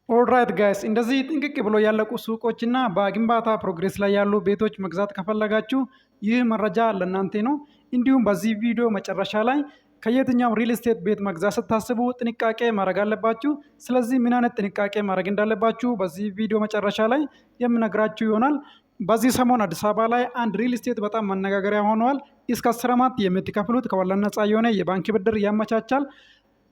ኦልራይት ጋይስ እንደዚህ ጥንቅቅ ብሎ ያለቁ ሱቆችና በግንባታ ፕሮግሬስ ላይ ያሉ ቤቶች መግዛት ከፈለጋችሁ ይህ መረጃ ለእናንተ ነው። እንዲሁም በዚህ ቪዲዮ መጨረሻ ላይ ከየትኛው ሪል ስቴት ቤት መግዛት ስታስቡ ጥንቃቄ ማድረግ አለባችሁ። ስለዚህ ምን አይነት ጥንቃቄ ማድረግ እንዳለባችሁ በዚህ ቪዲዮ መጨረሻ ላይ የምነግራችሁ ይሆናል። በዚህ ሰሞን አዲስ አበባ ላይ አንድ ሪል ስቴት በጣም መነጋገሪያ ሆነዋል። እስከ 10 ዓመት የምትከፍሉት ከወለድ ነፃ የሆነ የባንክ ብድር ያመቻቻል።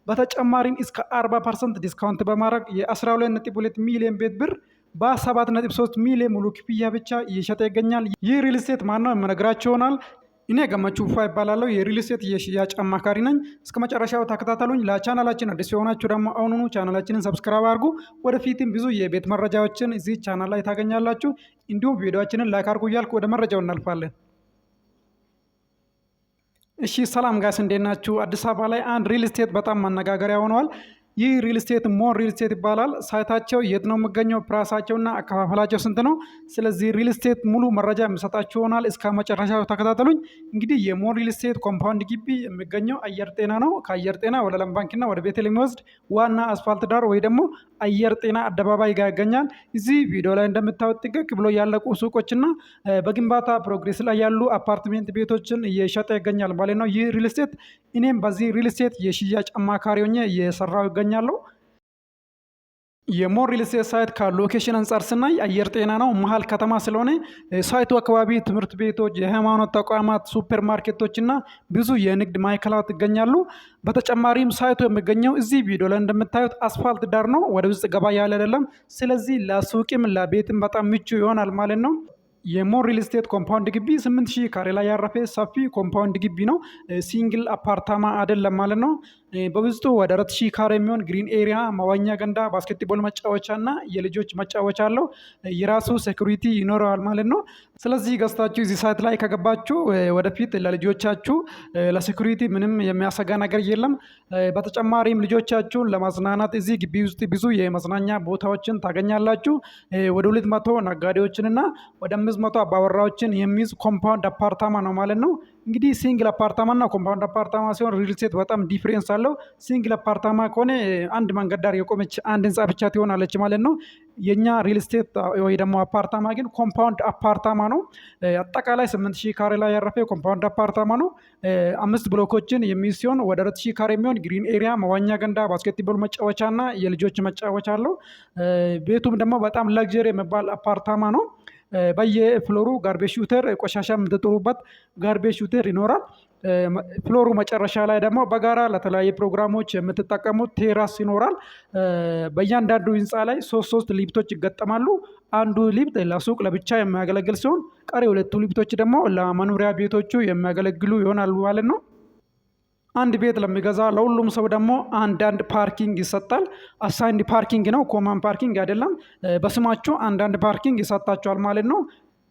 በተጨማሪም እስከ 40% ዲስካውንት በማድረግ የ12.2 ሚሊዮን ቤት ብር በ7.3 ሚሊዮን ሙሉ ክፍያ ብቻ እየሸጠ ይገኛል። ይህ ሪል ስቴት ማነው የምነግራችሁ ይሆናል። እኔ ገመቹ ፋ ይባላለሁ። የሪል ስቴት የሽያጭ አማካሪ ነኝ። እስከ መጨረሻው ተከታተሉኝ። ለቻናላችን አዲስ የሆናችሁ ደግሞ አሁኑኑ ቻናላችንን ሰብስክራይብ አድርጉ። ወደፊትም ብዙ የቤት መረጃዎችን እዚህ ቻናል ላይ ታገኛላችሁ። እንዲሁም ቪዲዮችንን ላይክ አድርጉ እያልኩ ወደ መረጃው እናልፋለን። እሺ ሰላም ጋስ እንዴት ናችሁ? አዲስ አበባ ላይ አንድ ሪል ስቴት በጣም መነጋገሪያ ሆነዋል። ይህ ሪል ስቴት ሞን ሪል ስቴት ይባላል። ሳይታቸው የት ነው የሚገኘው? ፕራይሳቸውና አከፋፈላቸው ስንት ነው? ስለዚህ ሪል ስቴት ሙሉ መረጃ የምሰጣችሁ ይሆናል። እስከ መጨረሻው ተከታተሉኝ። እንግዲህ የሞን ሪል ስቴት ኮምፓውንድ ግቢ የሚገኘው አየር ጤና ነው። ከአየር ጤና ወደ ለም ባንክና ወደ ቤቴል የሚወስድ ዋና አስፋልት ዳር ወይ ደግሞ አየር ጤና አደባባይ ጋር ይገኛል። እዚህ ቪዲዮ ላይ እንደምታዩት ጥቅቅ ብሎ ያለቁ ሱቆችና በግንባታ ፕሮግሬስ ላይ ያሉ አፓርትሜንት ቤቶችን እየሸጠ ይገኛል ማለት ነው ይህ ሪል ስቴት። እኔም በዚህ ሪል ስቴት የሽያጭ አማካሪ ሆኜ እየሰራው ይገኛለሁ። የሞን ሪል ስቴት ሳይት ከሎኬሽን አንጻር ስናይ አየር ጤና ነው፣ መሀል ከተማ ስለሆነ ሳይቱ አካባቢ ትምህርት ቤቶች፣ የሃይማኖት ተቋማት፣ ሱፐር ማርኬቶች እና ብዙ የንግድ ማዕከላት ይገኛሉ። በተጨማሪም ሳይቱ የሚገኘው እዚህ ቪዲዮ ላይ እንደምታዩት አስፋልት ዳር ነው፣ ወደ ውስጥ ገባ ያለ አይደለም። ስለዚህ ለሱቅም ለቤትም በጣም ምቹ ይሆናል ማለት ነው። የሞን ሪል ስቴት ኮምፓውንድ ግቢ 8000 ካሬ ላይ ያረፈ ሰፊ ኮምፓውንድ ግቢ ነው። ሲንግል አፓርታማ አይደለም ማለት ነው። በውስጡ ወደ 4000 ካሬ የሚሆን ግሪን ኤሪያ፣ መዋኛ ገንዳ፣ ባስኬትቦል መጫወቻ እና የልጆች መጫወቻ አለው። የራሱ ሴኩሪቲ ይኖረዋል ማለት ነው። ስለዚህ ገዝታችሁ እዚህ ሳይት ላይ ከገባችሁ ወደፊት ለልጆቻችሁ ለሴኩሪቲ ምንም የሚያሰጋ ነገር የለም። በተጨማሪም ልጆቻችሁን ለማዝናናት እዚህ ግቢ ውስጥ ብዙ የመዝናኛ ቦታዎችን ታገኛላችሁ። ወደ 200 ነጋዴዎችንና ወደ 500 አባወራዎችን የሚይዝ ኮምፓውንድ አፓርታማ ነው ማለት ነው። እንግዲህ ሲንግል አፓርታማ እና ኮምፓውንድ አፓርታማ ሲሆን ሪል ስቴት በጣም ዲፍሬንስ አለው። ሲንግል አፓርታማ ከሆነ አንድ መንገድ ዳር የቆመች አንድ ህንፃ ብቻ ትሆናለች ማለት ነው። የኛ ሪል ስቴት ወይ ደግሞ አፓርታማ ግን ኮምፓውንድ አፓርታማ ነው። አጠቃላይ 8000 ካሬ ላይ ያረፈ ኮምፓውንድ አፓርታማ ነው። 5 ብሎኮችን የሚይዝ ሲሆን ወደ 4000 ካሬ የሚሆን ግሪን ኤሪያ፣ መዋኛ ገንዳ፣ ባስኬትቦል መጫወቻ እና የልጆች መጫወቻ አለው። ቤቱም ደግሞ በጣም ለግዠሪ የሚባል አፓርታማ ነው። በየፍሎሩ ጋርቤጅ ሹተር ቆሻሻ የምትጥሩበት ጋርቤጅ ሹተር ይኖራል። ፍሎሩ መጨረሻ ላይ ደግሞ በጋራ ለተለያዩ ፕሮግራሞች የምትጠቀሙት ቴራስ ይኖራል። በእያንዳንዱ ህንፃ ላይ ሶስት ሊፍቶች ይገጠማሉ። አንዱ ሊፍት ለሱቅ ለብቻ የሚያገለግል ሲሆን ቀሪ 2 ሊፍቶች ደግሞ ለመኖሪያ ቤቶቹ የሚያገለግሉ ይሆናሉ ማለት ነው። አንድ ቤት ለሚገዛ ለሁሉም ሰው ደግሞ አንዳንድ ፓርኪንግ ይሰጣል። አሳይንድ ፓርኪንግ ነው፣ ኮማን ፓርኪንግ አይደለም። በስማችሁ አንዳንድ ፓርኪንግ ይሰጣቸዋል ማለት ነው።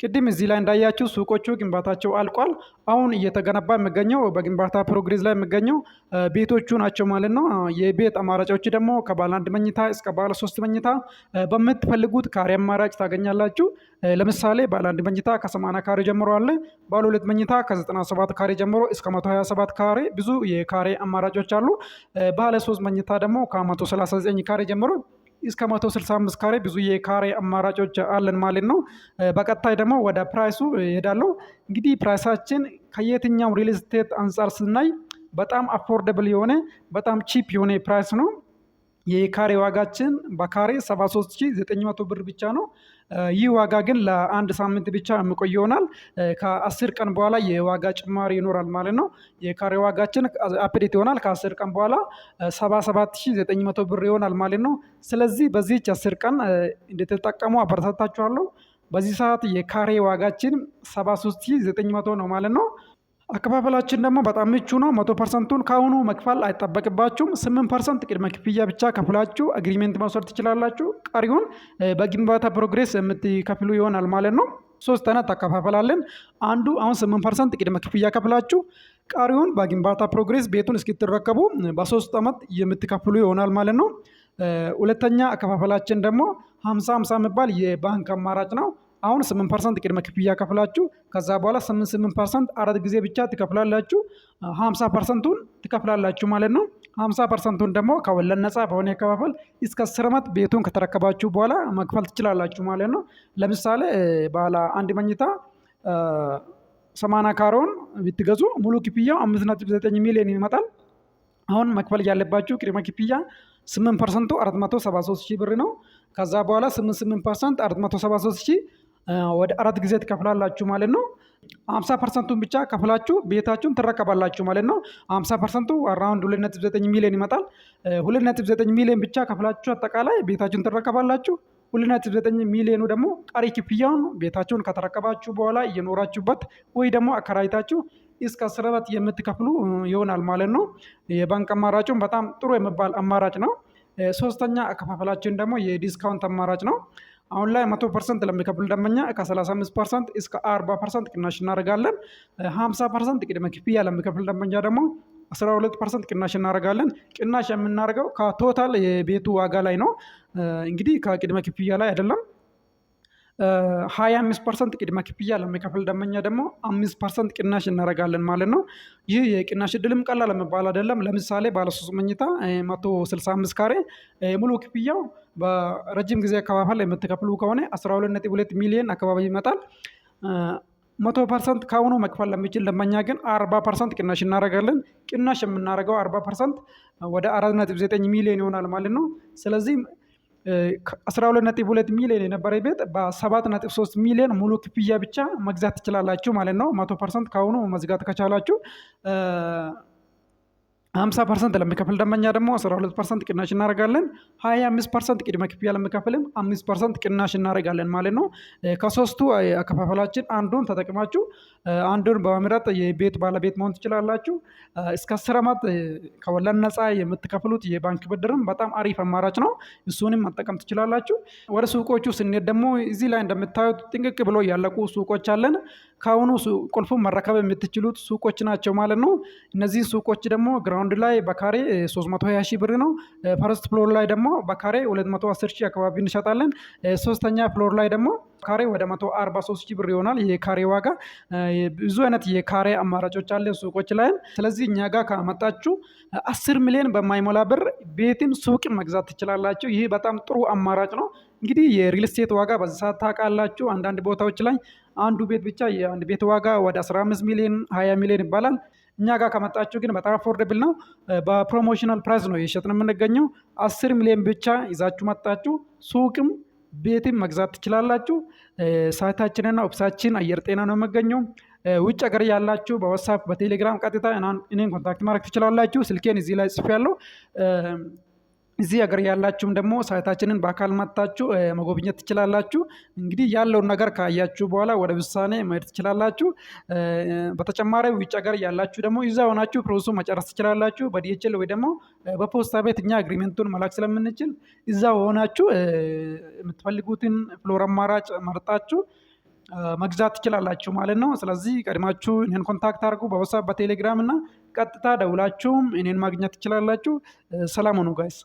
ቅድም እዚህ ላይ እንዳያችሁ ሱቆቹ ግንባታቸው አልቋል። አሁን እየተገነባ የሚገኘው በግንባታ ፕሮግሬስ ላይ የሚገኘው ቤቶቹ ናቸው ማለት ነው። የቤት አማራጮች ደግሞ ከባለ 1 መኝታ እስከ ባለ 3 መኝታ በምትፈልጉት ካሬ አማራጭ ታገኛላችሁ። ለምሳሌ ባለ 1 መኝታ ከ80 ካሬ ጀምሮ አለ። ባለ 2 መኝታ ከ97 ካሬ ጀምሮ እስከ 127 ካሬ ብዙ የካሬ አማራጮች አሉ። ባለ 3 መኝታ ደግሞ ከ139 ካሬ ጀምሮ እስከ 165 ካሬ ብዙ የካሬ አማራጮች አለን ማለት ነው። በቀጣይ ደግሞ ወደ ፕራይሱ እሄዳለሁ። እንግዲህ ፕራይሳችን ከየትኛው ሪል ስቴት አንጻር ስናይ በጣም አፎርደብል የሆነ በጣም ቺፕ የሆነ ፕራይስ ነው። የካሬ ዋጋችን በካሬ 73900 ብር ብቻ ነው። ይህ ዋጋ ግን ለአንድ ሳምንት ብቻ የሚቆይ ይሆናል። ከ10 ቀን በኋላ የዋጋ ጭማሪ ይኖራል ማለት ነው። የካሬ ዋጋችን አፕዴት ይሆናል። ከ10 ቀን በኋላ 77900 ብር ይሆናል ማለት ነው። ስለዚህ በዚህች 10 ቀን እንድትጠቀሙ አበረታታችኋለሁ። በዚህ ሰዓት የካሬ ዋጋችን 73900 ነው ማለት ነው። አከፋፈላችን ደግሞ በጣም ምቹ ነው። 100%ቱን ከአሁኑ መክፈል አይጠበቅባችሁም። 8% ቅድመ ክፍያ ብቻ ከፍላችሁ አግሪሜንት መውሰድ ትችላላችሁ። ቀሪውን በግንባታ ፕሮግሬስ የምትከፍሉ ይሆናል ማለት ነው። 3 አይነት አከፋፈላለን። አንዱ አሁን 8% ቅድመ ክፍያ ከፍላችሁ ቀሪውን በግንባታ ፕሮግሬስ ቤቱን እስክትረከቡ በ3 ዓመት የምትከፍሉ ይሆናል ማለት ነው። ሁለተኛ አከፋፈላችን ደግሞ 50-50 የሚባል የባንክ አማራጭ ነው። አሁን 8% ቅድመ ክፍያ ከፍላችሁ ከዛ በኋላ 8% አራት ጊዜ ብቻ ትከፍላላችሁ። 50%ቱን ትከፍላላችሁ ማለት ነው። 50%ቱን ደግሞ ከወለድ ነፃ በሆነ አከፋፈል እስከ 10 ዓመት ቤቱን ከተረከባችሁ በኋላ መክፈል ትችላላችሁ ማለት ነው። ለምሳሌ ባለ አንድ መኝታ 80 ካሬውን ብትገዙ ሙሉ ክፍያው 5.9 ሚሊዮን ይመጣል። አሁን መክፈል ያለባችሁ ቅድመ ክፍያ 8% 473 ሺህ ብር ነው። ከዛ በኋላ 8% 473 ሺህ ወደ አራት ጊዜ ትከፍላላችሁ ማለት ነው። 50%ቱን ብቻ ከፍላችሁ ቤታችሁን ትረከባላችሁ ማለት ነው። 50%ቱ አራውንድ 2.9 ሚሊዮን ይመጣል። 2.9 ሚሊዮን ብቻ ከፍላችሁ አጠቃላይ ቤታችሁን ትረከባላችሁ። 2.9 ሚሊዮኑ ደግሞ ቀሪ ክፍያውን ቤታችሁን ከተረከባችሁ በኋላ እየኖራችሁበት ወይ ደግሞ አከራይታችሁ እስከ 10 ዓመት የምትከፍሉ ይሆናል ማለት ነው። የባንክ አማራጩን በጣም ጥሩ የሚባል አማራጭ ነው። ሶስተኛ አከፋፈላችን ደግሞ የዲስካውንት አማራጭ ነው። አሁን ላይ 100% ለሚከፍል ደንበኛ ከ35% እስከ 40% ቅናሽ እናደርጋለን። 50% ቅድመ ክፍያ ለሚከፍል ደንበኛ ደግሞ 12% ቅናሽ እናደርጋለን። ቅናሽ የምናደርገው ከቶታል የቤቱ ዋጋ ላይ ነው፣ እንግዲህ ከቅድመ ክፍያ ላይ አይደለም። 25% ቅድመ ክፍያ ለሚከፍል ደንበኛ ደግሞ 5% ቅናሽ እናደርጋለን ማለት ነው። ይህ የቅናሽ እድልም ቀላል የሚባል አይደለም። ለምሳሌ ባለ 3 መኝታ 165 ካሬ ሙሉ ክፍያው በረጅም ጊዜ አከፋፈል የምትከፍሉ ከሆነ 12.2 ሚሊዮን አካባቢ ይመጣል። 100% ከአሁኑ መክፈል ለሚችል ደንበኛ ግን 40% ቅናሽ እናደርጋለን። ቅናሽ የምናደርገው 40% ወደ 4.9 ሚሊዮን ይሆናል ማለት ነው። ስለዚህ 12.2 ሚሊዮን የነበረ ቤት በ7.3 ሚሊዮን ሙሉ ክፍያ ብቻ መግዛት ትችላላችሁ ማለት ነው። 100% ከአሁኑ መዝጋት ከቻላችሁ። 50% ለሚከፍል ደንበኛ ደግሞ 12% ቅናሽ እናደርጋለን። 25% ቅድመ ክፍያ ለሚከፍልም 5% ቅናሽ እናደርጋለን ማለት ነው። ከሶስቱ አከፋፈላችን አንዱን ተጠቅማችሁ አንዱን በመምረጥ የቤት ባለቤት መሆን ትችላላችሁ። እስከ 10 ዓመት ከወለድ ነፃ የምትከፍሉት የባንክ ብድርም በጣም አሪፍ አማራጭ ነው። እሱንም መጠቀም ትችላላችሁ። ወደ ሱቆቹ ስንሄድ ደግሞ እዚህ ላይ እንደምታዩት ጥንቅቅ ብሎ ያለቁ ሱቆች አለን። ከአሁኑ ቁልፉን መረከብ የምትችሉት ሱቆች ናቸው ማለት ነው። እነዚህ ሱቆች ደግሞ ግራውንድ ላይ በካሬ 320 ሺህ ብር ነው። ፈርስት ፍሎር ላይ ደግሞ በካሬ 210 ሺህ አካባቢ እንሸጣለን። ሶስተኛ ፍሎር ላይ ደግሞ ካሬ ወደ 143 ሺህ ብር ይሆናል የካሬ ዋጋ። ብዙ አይነት የካሬ አማራጮች አለ ሱቆች ላይ። ስለዚህ እኛ ጋር ካመጣችሁ 10 ሚሊዮን በማይሞላ ብር ቤትም ሱቅም መግዛት ትችላላችሁ። ይህ በጣም ጥሩ አማራጭ ነው። እንግዲህ የሪል ስቴት ዋጋ በዚህ ሰዓት ታውቃላችሁ። አንዳንድ ቦታዎች ላይ አንዱ ቤት ብቻ የአንድ ቤት ዋጋ ወደ 15 ሚሊዮን 20 ሚሊዮን ይባላል። እኛ ጋር ከመጣችሁ ግን በጣም አፎርደብል ነው። በፕሮሞሽናል ፕራይስ ነው የሸጥን የምንገኘው። 10 ሚሊዮን ብቻ ይዛችሁ መጣችሁ ሱቅም ቤትም መግዛት ትችላላችሁ። ሳይታችንና ኦፊሳችን አየር ጤና ነው የሚገኘው። ውጭ ሀገር ያላችሁ በዋትስአፕ በቴሌግራም ቀጥታ እኔን ኮንታክት ማድረግ ትችላላችሁ። ስልኬን እዚህ ላይ ጽፌያለሁ። እዚህ ሀገር ያላችሁም ደግሞ ሳይታችንን በአካል መጥታችሁ መጎብኘት ትችላላችሁ። እንግዲህ ያለውን ነገር ካያችሁ በኋላ ወደ ውሳኔ መሄድ ትችላላችሁ። በተጨማሪ ውጭ ሀገር ያላችሁ ደግሞ እዛ ሆናችሁ ፕሮሰሱ መጨረስ ትችላላችሁ። በዲኤችኤል ወይ ደግሞ በፖስታ ቤት እኛ አግሪመንቱን መላክ ስለምንችል እዛ ሆናችሁ የምትፈልጉትን ፍሎር አማራጭ መርጣችሁ መግዛት ትችላላችሁ ማለት ነው። ስለዚህ ቀድማችሁ እኔን ኮንታክት አድርጉ በዋትስአፕ በቴሌግራም እና ቀጥታ ደውላችሁም እኔን ማግኘት ትችላላችሁ። ሰላም ሁኑ ጋይስ።